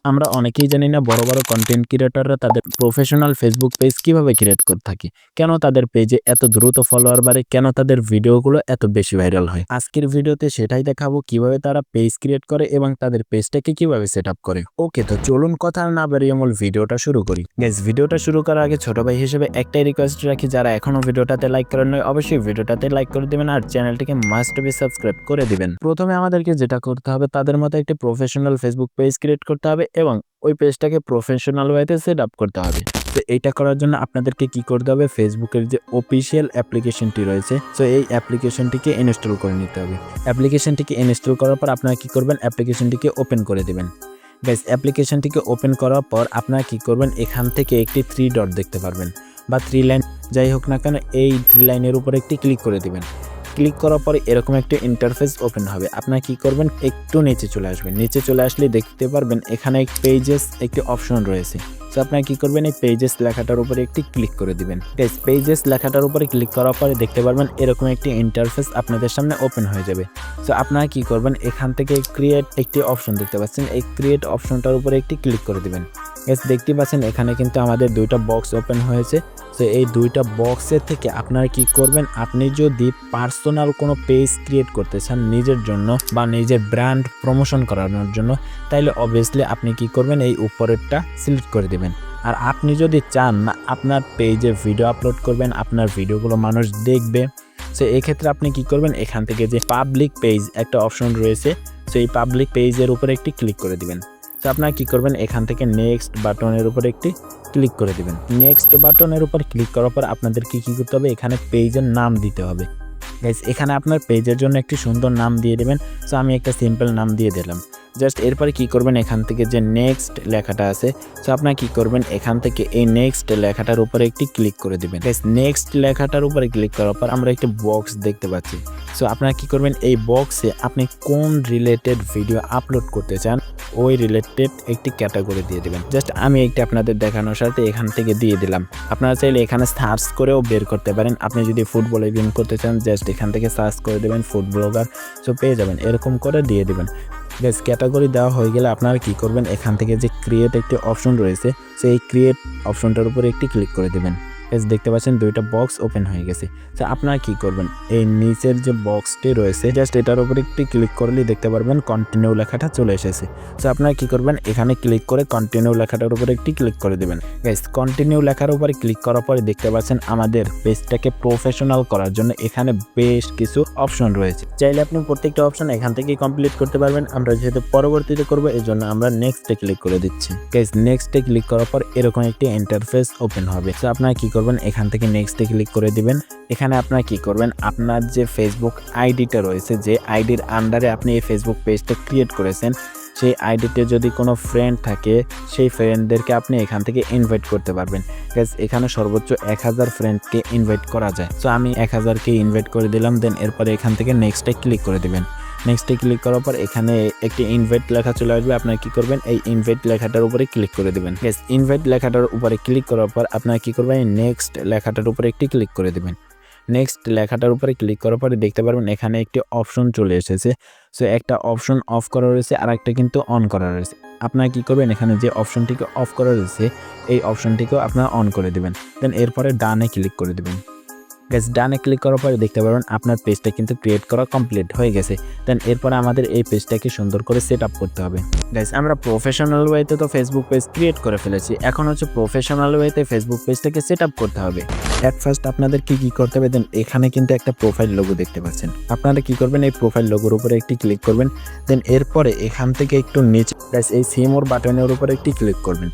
আমরা অনেকেই জানি না বড় বড় কন্টেন্ট ক্রিয়েটররা তাদের প্রফেশনাল ফেসবুক পেজ কিভাবে ক্রিয়েট করে থাকে, কেন তাদের পেজে এত দ্রুত ফলোয়ার বাড়ে, কেন তাদের ভিডিওগুলো এত বেশি ভাইরাল হয়। আজকের ভিডিওতে সেটাই দেখাবো কিভাবে তারা পেজ ক্রিয়েট করে এবং তাদের পেজটাকে কিভাবে সেট আপ করে। ওকে, তো চলুন কথা না বেরিয়ে মূল ভিডিওটা শুরু করি। গাইস, ভিডিওটা শুরু করার আগে ছোট ভাই হিসেবে একটাই রিকোয়েস্ট রাখি, যারা এখনো ভিডিওটাতে লাইক করেন নাই অবশ্যই ভিডিওটাতে লাইক করে দিবেন আর চ্যানেলটিকে মাস্ট বি সাবস্ক্রাইব করে দিবেন। প্রথমে আমাদেরকে যেটা করতে হবে, তাদের মতো একটি প্রফেশনাল ফেসবুক পেজ ক্রিয়েট করতে হবে এবং ওই পেজটাকে প্রফেশনাল ওয়েতে সেট আপ করতে হবে। তো এইটা করার জন্য আপনাদেরকে কি করতে হবে, ফেসবুকের যে অফিসিয়াল অ্যাপ্লিকেশনটি রয়েছে, তো এই অ্যাপ্লিকেশনটিকে ইনস্টল করে নিতে হবে। অ্যাপ্লিকেশনটিকে ইনস্টল করার পর আপনারা কি করবেন, অ্যাপ্লিকেশনটিকে ওপেন করে দিবেন। গাইস, অ্যাপ্লিকেশনটিকে ওপেন করার পর আপনারা কি করবেন, এখান থেকে একটি 3 ডট দেখতে পারবেন বা 3 লাইন যাই হোক না কেন, এই 3 লাইনের উপর একটি ক্লিক করে দিবেন। ক্লিক করার পরে এরকম একটা ইন্টারফেস ওপেন হবে। আপনারা কি করবেন, একটু নিচে চলে আসবেন। নিচে চলে আসলে দেখতে পারবেন এখানে পেজেস একটি অপশন রয়েছে। তো আপনারা কি করবেন, এই পেজেস লেখাটার উপরে একটি ক্লিক করে দিবেন। পেজেস লেখাটার উপরে ক্লিক করার পরে দেখতে পারবেন এরকম একটি ইন্টারফেস আপনাদের সামনে ওপেন হয়ে যাবে। তো আপনারা কি করবেন, এখান থেকে ক্রিয়েট একটি অপশন দেখতে পাচ্ছেন, এই ক্রিয়েট অপশনটার উপরে একটি ক্লিক করে দিবেন। দেখতে পাচ্ছেন এখানে কিন্তু আমাদের দুইটা বক্স ওপেন হয়েছে। তো এই দুইটা বক্সের থেকে আপনারা কি করবেন, আপনি যদি পার্সোনাল কোনো পেজ ক্রিয়েট করতে চান নিজের জন্য বা নিজের ব্র্যান্ড প্রমোশন করানোর জন্য, তাইলে অবভিয়াসলি আপনি কি করবেন, এই উপরেরটা সিলেক্ট করে দিবেন। আর আপনি যদি চান না আপনার পেজে ভিডিও আপলোড করবেন, আপনার ভিডিওগুলো মানুষ দেখবে, সো এক্ষেত্রে আপনি কি করবেন, এখান থেকে যে পাবলিক পেজ একটা অপশন রয়েছে, সো এই পাবলিক পেজের উপরে একটি ক্লিক করে দিবেন। তো আপনারা কি করবেন, এখান থেকে নেক্সট বাটনের উপর একটি ক্লিক করে দিবেন। নেক্সট বাটনের উপর ক্লিক করার পর আপনাদের কি করতে হবে, এখানে পেজের নাম দিতে হবে। গাইস, এখানে আপনার পেজের জন্য একটি সুন্দর নাম দিয়ে দেবেন। সো আমি একটা সিম্পল নাম দিয়ে দিলাম। জাস্ট এরপরে কি করবেন, এখান থেকে যে নেক্সট লেখাটা আছে, সো আপনারা কি করবেন, এখান থেকে এই নেক্সট লেখাটার উপরে একটি ক্লিক করে দিবেন। গাইস, নেক্সট লেখাটার উপরে ক্লিক করার পর আমরা একটি বক্স দেখতে পাচ্ছি। সো আপনারা কি করবেন, এই বক্সে আপনি কোন রিলেটেড ভিডিও আপলোড করতে চান ওই রিলেটেড একটি ক্যাটাগরি দিয়ে দিবেন। জাস্ট আমি একটি আপনাদের দেখানোর সাথে এখান থেকে দিয়ে দিলাম। আপনারা চাইলে এখানে সার্চ করেও বের করতে পারেন। আপনি যদি ফুটবল গেম করতে চান, জাস্ট এখান থেকে সার্চ করে দেবেন ফুড ব্লগার, সো পেয়ে যাবেন। এরকম করে দিয়ে দিবেন। গাইস, ক্যাটাগরি দেওয়া হয়ে গেলে আপনারা কি করবেন, এখান থেকে যে ক্রিয়েট একটি অপশন রয়েছে, সেই ক্রিয়েট অপশনটার উপরে একটি ক্লিক করে দেবেন। দেখতে পাচ্ছেন দুইটা বক্স ওপেন হয়ে গেছে। তো আপনারা কি করবেন, এই নিচের যে বক্সটি রয়েছে জাস্ট এটার উপরে একটি ক্লিক করলেই দেখতে পারবেন কন্টিনিউ লেখাটা চলে এসেছে। তো আপনারা কি করবেন, এখানে ক্লিক করে কন্টিনিউ লেখাটার উপরে একটি ক্লিক করে দেবেন। গাইস, কন্টিনিউ লেখার উপরে ক্লিক করার পরে দেখতে পাচ্ছেন আমাদের পেজটাকে প্রফেশনাল করার জন্য এখানে বেশ কিছু অপশন রয়েছে। চাইলে আপনি প্রত্যেকটা অপশন এখান থেকেই কমপ্লিট করতে পারবেন। আমরা যেহেতু পরবর্তীতে করবো এই জন্য আমরা নেক্সটে ক্লিক করে দিচ্ছি। গাইস, নেক্সটে ক্লিক করার পর এরকম একটি ইন্টারফেস ওপেন হবে। তো আপনারা কি করবেন, এখান থেকে নেক্সটে ক্লিক করে দিবেন। এখানে আপনারা কি করবেন, আপনার যে ফেসবুক আইডিটা রয়েছে, যে আইডির আন্ডারে আপনি এই ফেসবুক পেজটা ক্রিয়েট করেছেন, সেই আইডিতে যদি কোনো ফ্রেন্ড থাকে সেই ফ্রেন্ডদেরকে আপনি এখান থেকে ইনভাইট করতে পারবেন। গাইস, এখানে সর্বোচ্চ 1000 ফ্রেন্ডকে ইনভাইট করা যায়। সো আমি 1000কে ইনভাইট করে দিলাম। দেন এরপরে এখান থেকে নেক্সটে ক্লিক করে দিবেন। নেক্সটে ক্লিক করার পর এখানে একটি ইনভাইট লেখা চলে আসবে। আপনারা কি করবেন, এই ইনভাইট লেখাটার উপরে ক্লিক করে দিবেন। গাইস, ইনভাইট লেখাটার উপরে ক্লিক করার পর আপনারা কি করবেন, নেক্সট লেখাটার উপরে একটি ক্লিক করে দিবেন। নেক্সট লেখাটার উপরে ক্লিক করার পরে দেখতে পারবেন এখানে একটি অপশন চলে এসেছে। সো একটা অপশন অফ করা রয়েছে আর একটা কিন্তু অন করা রয়েছে। আপনারা কি করবেন, এখানে যে অপশনটিকে অফ করা রয়েছে এই অপশনটিকেও আপনারা অন করে দিবেন। দেন এরপরে ডানে ক্লিক করে দিবেন। গাইস, ডানে ক্লিক করার পরে দেখতে পারবেন আপনার পেজটা কিন্তু ক্রিয়েট করা কমপ্লিট হয়ে গেছে। দেন এরপরে আমাদের এই পেজটাকে সুন্দর করে সেট আপ করতে হবে। গাইস, আমরা প্রফেশনাল ওয়েতে তো ফেসবুক পেজ ক্রিয়েট করে ফেলেছি, এখন হচ্ছে প্রফেশনাল ওয়েতে ফেসবুক পেজটাকে সেট আপ করতে হবে। অ্যাট ফার্স্ট আপনাদের কি করতে হবে, দেন এখানে কিন্তু একটা প্রোফাইল লোগো দেখতে পাচ্ছেন। আপনারা কি করবেন, এই প্রোফাইল লোগোর উপরে একটি ক্লিক করবেন। দেন এরপরে এখান থেকে একটু নিচে গাইস এই সি মোর বাটনের উপরে একটি ক্লিক করবেন।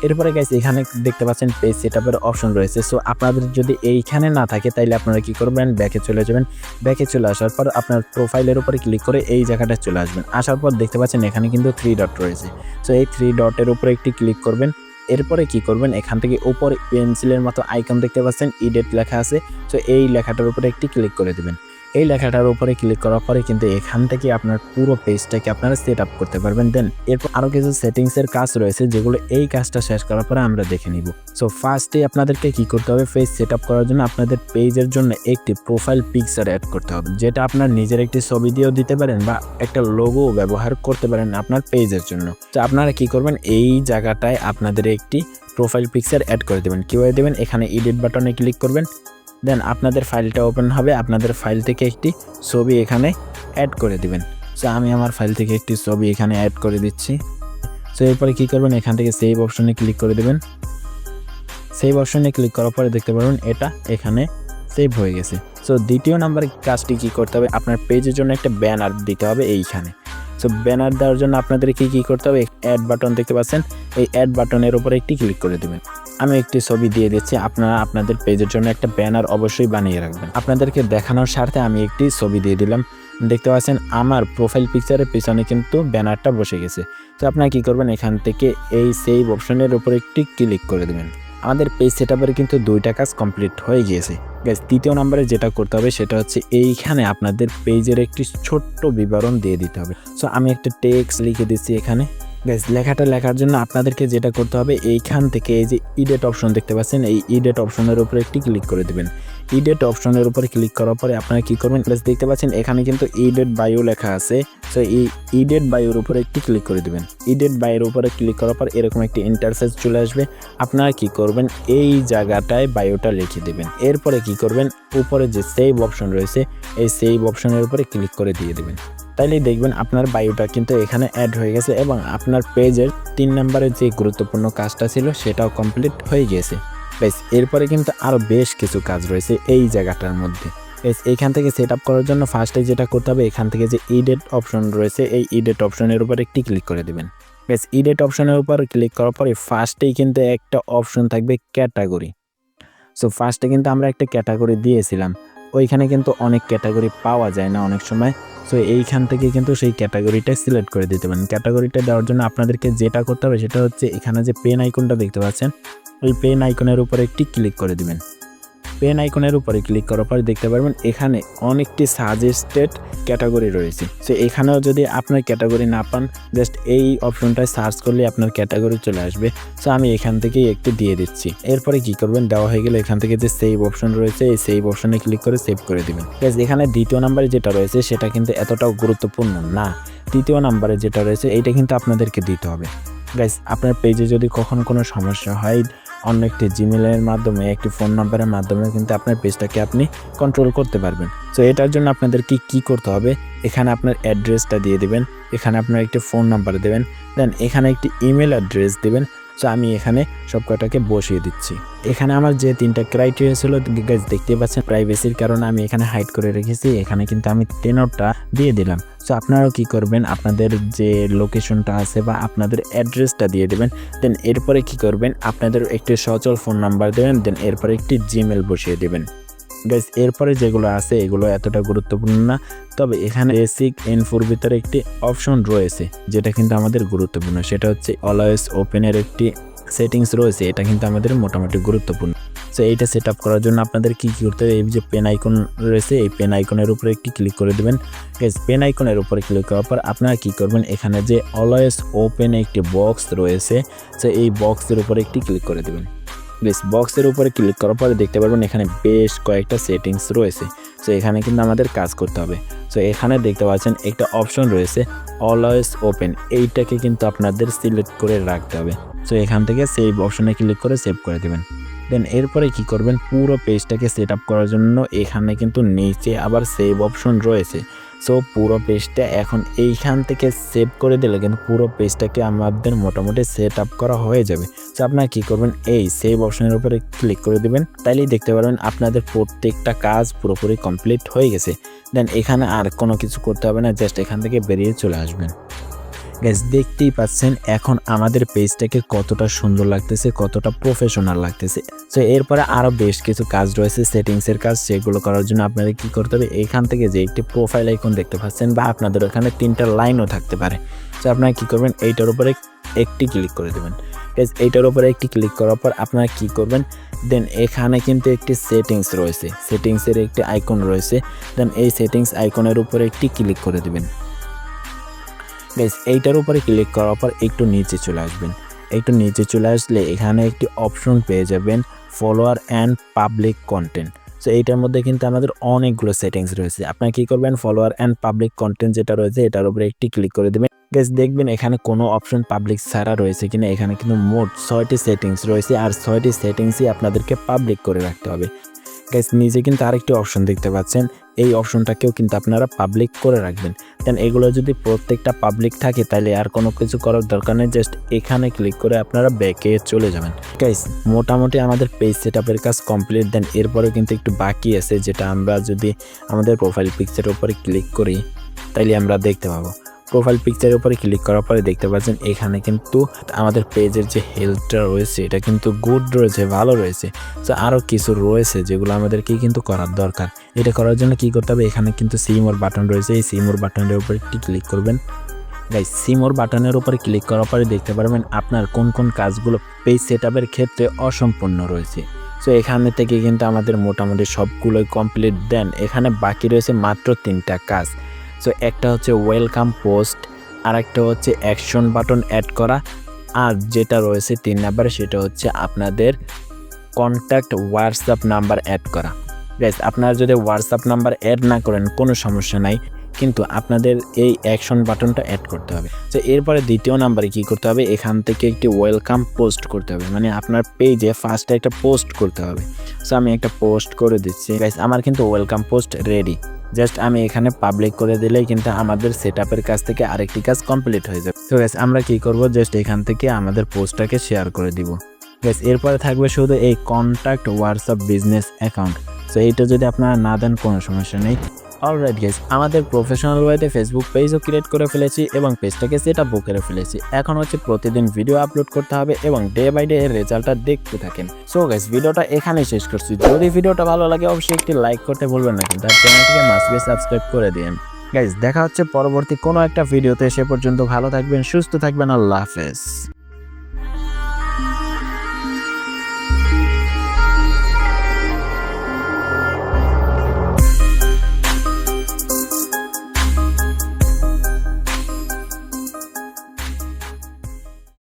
এরপরে গাইস এখানে দেখতে পাচ্ছেন পেজ সেটআপের অপশন রয়েছে। সো আপনাদের যদি এইখানে না থাকে তাইলে আপনারা কি করবেন, ব্যাকে চলে যাবেন। ব্যাকে চলে আসার পর আপনার প্রোফাইলের উপরে ক্লিক করে এই জায়গাটা চলে আসবেন। আসার পর দেখতে পাচ্ছেন এখানে কিন্তু 3 ডট রয়েছে। সো এই 3 ডটের উপরে একটি ক্লিক করবেন। এরপরে কি করবেন, এখান থেকে উপরে পেন্সিলের মতো আইকন দেখতে পাচ্ছেন, ইডিট লেখা আছে। সো এই লেখাটার উপরে একটি ক্লিক করে দেবেন। এই লেখাটার উপরে ক্লিক করার পরে কিন্তু এখান থেকে আপনার পুরো পেজটাকে আপনারা সেট আপ করতে পারবেন। দেন এরপর আরও কিছু সেটিংসের কাজ রয়েছে যেগুলো এই কাজটা শেষ করার পরে আমরা দেখে নিব। সো ফার্স্টে আপনাদেরকে কি করতে হবে, পেজ সেট আপ করার জন্য আপনাদের পেজের জন্য একটি প্রোফাইল পিকচার অ্যাড করতে হবে, যেটা আপনার নিজের একটি ছবি দিয়েও দিতে পারেন বা একটা লোগো ব্যবহার করতে পারেন আপনার পেজের জন্য। তো আপনারা কি করবেন, এই জায়গাটায় আপনাদের একটি প্রোফাইল পিকচার অ্যাড করে দেবেন। কীভাবে দেবেন, এখানে এডিট বাটনে ক্লিক করবেন, দেন আপনাদের ফাইলটা ওপেন হবে, আপনাদের ফাইল থেকে একটি ছবি এখানে অ্যাড করে দিবেন। সো আমি আমার ফাইল থেকে একটি ছবি এখানে অ্যাড করে দিচ্ছি। সো এরপরে কী করবেন, এখান থেকে সেভ অপশনে ক্লিক করে দেবেন। সেভ অপশনে ক্লিক করার পরে দেখতে পারবেন এটা এখানে সেভ হয়ে গেছে। সো দ্বিতীয় নাম্বারে কাজটি কী করতে হবে, আপনার পেজের জন্য একটা ব্যানার দিতে হবে এইখানে। সো ব্যানার দেওয়ার জন্য আপনাদের কী করতে হবে, অ্যাড বাটন দেখতে পাচ্ছেন, এই অ্যাড বাটনের উপরে একটি ক্লিক করে দেবেন। আমি একটি ছবি দিয়ে দিচ্ছি, আপনারা আপনাদের পেজের জন্য একটা ব্যানার অবশ্যই বানিয়ে রাখবেন। আপনাদেরকে দেখানোর স্বার্থে আমি একটি ছবি দিয়ে দিলাম। দেখতে পাচ্ছেন আমার প্রোফাইল পিকচারের পিছনে কিন্তু ব্যানারটা বসে গেছে। তো আপনারা কী করবেন, এখান থেকে এই সেভ অপশনের উপরে একটি ক্লিক করে দেবেন। আমাদের পেজ সেটআপের কিন্তু 2টা কাজ কমপ্লিট হয়ে গিয়েছে। গাইস, তৃতীয় নম্বরে যেটা করতে হবে সেটা হচ্ছে এইখানে আপনাদের পেজের একটি ছোট্ট বিবরণ দিয়ে দিতে হবে। সো আমি একটা টেক্সট লিখে দিচ্ছি এখানে। গাইস, লেখাটা লেখার জন্য আপনাদেরকে যেটা করতে হবে, এইখান থেকে এই যে এডিট অপশন দেখতে পাচ্ছেন, এই এডিট অপশনের উপরে একটি ক্লিক করে দেবেন। এডিট অপশনের উপরে ক্লিক করার পরে আপনারা কী করবেন, প্লাস দেখতে পাচ্ছেন এখানে কিন্তু এডিট বায়ো লেখা আছে। সো এই এডিট বায়োর উপরে একটি ক্লিক করে দেবেন। এডিট বায়োর উপরে ক্লিক করার পর এরকম একটি ইন্টারফেস চলে আসবে। আপনারা কি করবেন, এই জায়গাটায় বায়োটা লিখে দেবেন। এরপরে কি করবেন, উপরে যে সেভ অপশন রয়েছে এই সেভ অপশনের উপরে ক্লিক করে দিয়ে দেবেন। তাইলেই দেখবেন আপনার বায়োটা কিন্তু এখানে অ্যাড হয়ে গেছে এবং আপনার পেজের 3 নম্বরের যে গুরুত্বপূর্ণ কাজটা ছিল সেটাও কমপ্লিট হয়ে গেছে। বেশ, এরপরে কিন্তু আরও বেশ কিছু কাজ রয়েছে এই জায়গাটার মধ্যে। এইখান থেকে সেট আপ করার জন্য ফার্স্টে যেটা করতে হবে, এখান থেকে যে এডিট অপশন রয়েছে এই এডিট অপশনের উপর একটি ক্লিক করে দেবেন। বেশ, এডিট অপশনের উপর ক্লিক করার পরে ফার্স্টেই কিন্তু একটা অপশন থাকবে ক্যাটাগরি। সো ফার্স্টে কিন্তু আমরা একটা ক্যাটাগরি দিয়েছিলাম, ওইখানে কিন্তু অনেক ক্যাটাগরি পাওয়া যায় না অনেক সময়। সো এইখান থেকে কিন্তু সেই ক্যাটাগরিটা সিলেক্ট করে দিতে পারেন। ক্যাটাগরিটা দেওয়ার জন্য আপনাদেরকে যেটা করতে হবে সেটা হচ্ছে এখানে যে পেন আইকনটা দেখতে পাচ্ছেন, ওই পেন আইকনের উপরে একটি ক্লিক করে দিবেন। পেন আইকনের উপরে ক্লিক করার পর দেখতে পারবেন এখানে অনেকটি সাজেস্টেড ক্যাটাগরি রয়েছে। সো এখানেও যদি আপনার ক্যাটাগরি না পান, জাস্ট এই অপশনটায় সার্চ করলে আপনার ক্যাটাগরি চলে আসবে। সো আমি এখান থেকেই একটু দিয়ে দিচ্ছি। এরপরে কি করবেন, দেওয়া হয়ে গেলে এখান থেকে যে সেভ অপশন রয়েছে এই সেভ অপশনে ক্লিক করে সেভ করে দিবেন। এখানে দ্বিতীয় নাম্বারে যেটা রয়েছে সেটা কিন্তু এতটাও গুরুত্বপূর্ণ না। তৃতীয় নাম্বারে যেটা রয়েছে এইটা কিন্তু আপনাদেরকে দিতে হবে। গাইস, আপনার পেজে যদি কখনো কোনো সমস্যা হয়, অন্য একটি জিমেলের মাধ্যমে একটি ফোন নাম্বারের মাধ্যমে কিন্তু আপনার পেজটাকে আপনি কন্ট্রোল করতে পারবেন। সো এটার জন্য আপনাদেরকে কি করতে হবে, এখানে আপনার অ্যাড্রেসটা দিয়ে দিবেন, এখানে আপনার একটি ফোন নাম্বার দেবেন, দেন এখানে একটি ইমেল অ্যাড্রেস দেবেন। সো আমি এখানে সব কটাকে বসিয়ে দিচ্ছি। এখানে আমার যে 3টা ক্রাইটেরিয়া ছিল গাইস দেখতে পাচ্ছেন, প্রাইভেসির কারণে আমি এখানে হাইড করে রেখেছি। এখানে কিন্তু আমি টেনরটা দিয়ে দিলাম। সো আপনারাও কি করবেন, আপনাদের যে লোকেশনটা আছে বা আপনাদের অ্যাড্রেসটা দিয়ে দেবেন। দেন এরপরে কি করবেন, আপনাদের একটি সচল ফোন নাম্বার দেবেন, দেন এরপরে একটি জিমেল বসিয়ে দেবেন। গাইস, এরপরে যেগুলো আছে এগুলো এতটা গুরুত্বপূর্ণ না, তবে এখানে বেসিক ইনফোর ভিতরে একটি অপশন রয়েছে যেটা কিন্তু আমাদের গুরুত্বপূর্ণ, সেটা হচ্ছে অলওয়েজ ওপেনের একটি সেটিংস রয়েছে। এটা কিন্তু আমাদের মোটামুটি গুরুত্বপূর্ণ। সো এইটা সেট আপ করার জন্য আপনাদের কী করতে হবে, এই যে পেন আইকন রয়েছে এই পেন আইকনের উপরে একটি ক্লিক করে দেবেন। গাইস, পেন আইকনের উপরে ক্লিক করার পর আপনারা কী করবেন, এখানে যে অলওয়েজ ওপেন একটি বক্স রয়েছে, সো এই বক্সের উপরে একটি ক্লিক করে দেবেন। প্লিজ, বক্সের উপরে ক্লিক করার পরে দেখতে পারবেন এখানে বেশ কয়েকটা সেটিংস রয়েছে। সো এখানে কিন্তু আমাদের কাজ করতে হবে। সো এখানে দেখতে পাচ্ছেন একটা অপশন রয়েছে অলওয়েজ ওপেন, এইটাকে কিন্তু আপনাদের সিলেক্ট করে রাখতে হবে। সো এখান থেকে সেভ অপশনে ক্লিক করে সেভ করে দেবেন। দেন এরপরে কি করবেন, পুরো পেজটাকে সেট আপ করার জন্য এখানে কিন্তু নিচে আবার সেভ অপশন রয়েছে। সো পুরো পেজটা এখন এইখান থেকে সেভ করে দিলে কিন্তু পুরো পেজটাকে আমাদের মোটামুটি সেট আপ করা হয়ে যাবে। সো আপনারা কী করবেন, এই সেভ অপশনের উপরে ক্লিক করে দেবেন, তাইলেই দেখতে পারবেন আপনাদের প্রত্যেকটা কাজ পুরোপুরি কমপ্লিট হয়ে গেছে। দেন এখানে আর কোনো কিছু করতে হবে না, জাস্ট এখান থেকে বেরিয়ে চলে আসবেন। গাইস, দেখতেই পাচ্ছেন এখন আমাদের পেজটাকে কতটা সুন্দর লাগতেছে, কতটা প্রফেশনাল লাগতেছে। সো এরপরে আরও বেশ কিছু কাজ রয়েছে সেটিংসের কাজ, সেগুলো করার জন্য আপনাদের কী করতে হবে, এখান থেকে যে একটি প্রোফাইল আইকন দেখতে পাচ্ছেন বা আপনাদের ওখানে 3টা লাইনও থাকতে পারে। সো আপনারা কী করবেন, এইটার উপরে একটি ক্লিক করে দেবেন। গাইস এইটার উপরে একটি ক্লিক করার পর আপনারা কি করবেন, দেন এখানে কিন্তু একটি সেটিংস রয়েছে, সেটিংসের একটি আইকন রয়েছে, দেন এই সেটিংস আইকনের উপরে একটি ক্লিক করে দেবেন। গাইস এইটার উপরে ক্লিক করার পর একটু নিচে চলে আসবেন। একটু নিচে চলে আসলে এখানে একটি অপশন পেয়ে যাবেন follower and public content. So এইটার মধ্যে কিন্তু আমাদের অনেকগুলো সেটিংস রয়েছে। আপনারা কি করবেন, ফলোয়ার অ্যান্ড পাবলিক কন্টেন্ট যেটা রয়েছে এটার উপরে একটি ক্লিক করে দেবেন। গাইস দেখবেন এখানে কোনো অপশন পাবলিক ছাড়া রয়েছে কিনা, এখানে কিন্তু মোট 6টি সেটিংস রয়েছে আর 6টি সেটিংসই আপনাদেরকে পাবলিক করে রাখতে হবে। গাইস নিচে কিন্তু আরেকটি অপশন দেখতে পাচ্ছেন, এই অপশনটাকেও কিন্তু আপনারা পাবলিক করে রাখবেন। দেন এগুলো যদি প্রত্যেকটা পাবলিক থাকে তাহলে আর কোনো কিছু করার দরকার নেই, জাস্ট এখানে ক্লিক করে আপনারা ব্যাকে চলে যাবেন। গাইস মোটামুটি আমাদের পেজ সেটআপের কাজ কমপ্লিট। দেন এরপরেও কিন্তু একটু বাকি আছে, যেটা আমরা যদি আমাদের প্রোফাইল পিকচারের উপরে ক্লিক করি তাইলে আমরা দেখতে পাবো। প্রোফাইল পিকচারের উপরে ক্লিক করার পরে দেখতে পাচ্ছেন এখানে কিন্তু আমাদের পেজের যে হেলথটা রয়েছে এটা কিন্তু গুড রয়েছে, ভালো রয়েছে। তো আরও কিছু রয়েছে যেগুলো আমাদেরকে কিন্তু করার দরকার। এটা করার জন্য কি করতে হবে, এখানে কিন্তু সি মোর বাটন রয়েছে, এই সি মোর বাটনের উপরে একটি ক্লিক করবেন। গাইস সি মোর বাটনের উপরে ক্লিক করার পরে দেখতে পারবেন আপনার কোন কোন কাজগুলো পেজ সেটআপের ক্ষেত্রে অসম্পূর্ণ রয়েছে। সো এখানে থেকে কিন্তু আমাদের মোটামুটি সবগুলোই কমপ্লিট। দেন এখানে বাকি রয়েছে মাত্র 3টা কাজ। সো একটা হচ্ছে ওয়েলকাম পোস্ট, আর একটা হচ্ছে অ্যাকশন বাটন অ্যাড করা, আর যেটা রয়েছে 3 নাম্বারে সেটা হচ্ছে আপনাদের কন্ট্যাক্ট হোয়াটসঅ্যাপ নাম্বার অ্যাড করা। গাইস আপনারা যদি হোয়াটসঅ্যাপ নাম্বার অ্যাড না করেন কোনো সমস্যা নাই, কিন্তু আপনাদের এই অ্যাকশন বাটনটা অ্যাড করতে হবে। তো এরপরে দ্বিতীয় নাম্বারে কি করতে হবে, এখান থেকে একটি ওয়েলকাম পোস্ট করতে হবে, মানে আপনার পেজে ফার্স্টে একটা পোস্ট করতে হবে। সো আমি একটা পোস্ট করে দিচ্ছি। গাইস আমার কিন্তু ওয়েলকাম পোস্ট রেডি, জাস্ট আমি এখানে পাবলিক করে দিলেই কিন্তু আমাদের সেটআপের কাছ থেকে আরেকটি কাজ কমপ্লিট হয়ে যাবে। তো গাইস আমরা কি করব, জাস্ট এখান থেকে আমাদের পোস্টটাকে শেয়ার করে দিব। গাইস এরপরে থাকবে শুধু এই contact WhatsApp business account. So এইটা যদি আপনারা না দেন কোনো সমস্যা নেই। অলরাইট গাইস, আমাদের প্রফেশনাল ওয়েতে ফেসবুক পেজও ক্রিয়েট করে ফেলেছি এবং পেজটাকে সেটআপও করে ফেলেছি। এখন হচ্ছে প্রতিদিন ভিডিও আপলোড করতে হবে এবং ডে বাই ডে এর রেজাল্টটা দেখতে থাকেন। সো গাইস ভিডিওটা এখানেই শেষ করছি। যদি ভিডিওটা ভালো লাগে অবশ্যই একটি লাইক করতে ভুলবেন না, কিন্তু আর চ্যানেলটিকে মাস্ট বি সাবস্ক্রাইব করে দিন। গাইস দেখা হচ্ছে পরবর্তী কোনো একটা ভিডিওতে। সে পর্যন্ত ভালো থাকবেন, সুস্থ থাকবেন, আল্লাহ হাফেজ।